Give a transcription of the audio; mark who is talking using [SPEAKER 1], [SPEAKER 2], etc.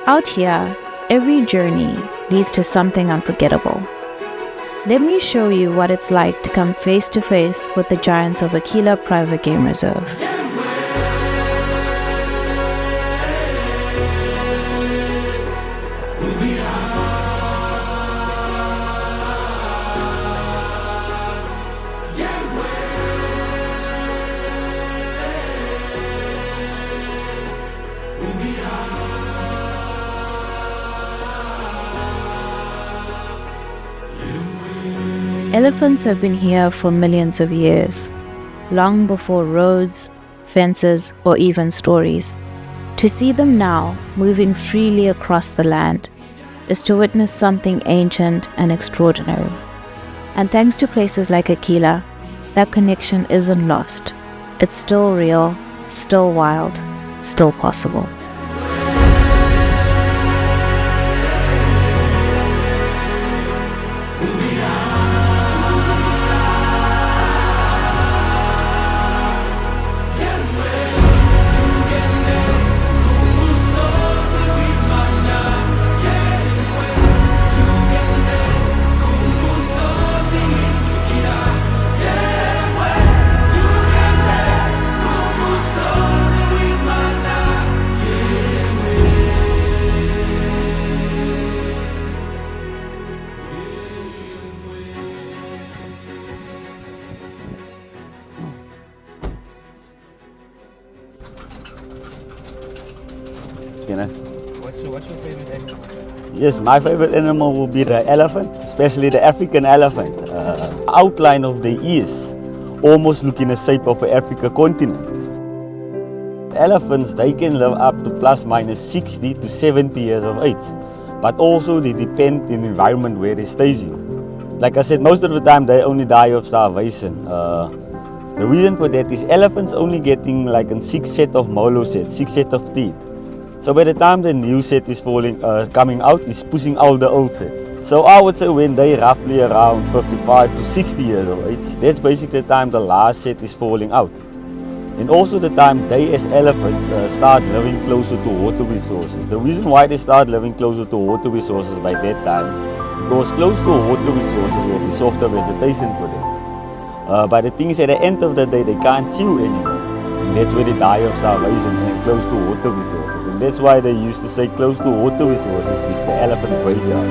[SPEAKER 1] Out here, every journey leads to something unforgettable. Let me show you what it's like to come face to face with the giants of Aquila Private Game Reserve. Elephants have been here for millions of years, long before roads, fences, or even stories. To see them now moving freely across the land is to witness something ancient and extraordinary. And thanks to places like Aquila, that connection isn't lost. It's still real, still wild, still possible.
[SPEAKER 2] What's your favorite animal?
[SPEAKER 3] Yes, my favorite animal will be the elephant, especially the African elephant. Outline of the ears, almost look in the shape of the Africa continent. Elephants, they can live up to plus minus 60 to 70 years of age, but also they depend in the environment where they stay in. Like I said, most of the time they only die of starvation. The reason for that is elephants only getting like a 6 set of molar sets, 6 set of teeth. So by the time the new set is coming out, it's pushing out the old set. So I would say when they roughly around 55 to 60 years of age, that's basically the time the last set is falling out. And also the time they as elephants start living closer to water resources. The reason why they start living closer to water resources by that time, because close to water resources will be softer vegetation for them. But the thing is, at the end of the day, they can't chew anymore. And that's where they die of starvation and close to water resources. And that's why they used to say close to water resources is the elephant graveyard.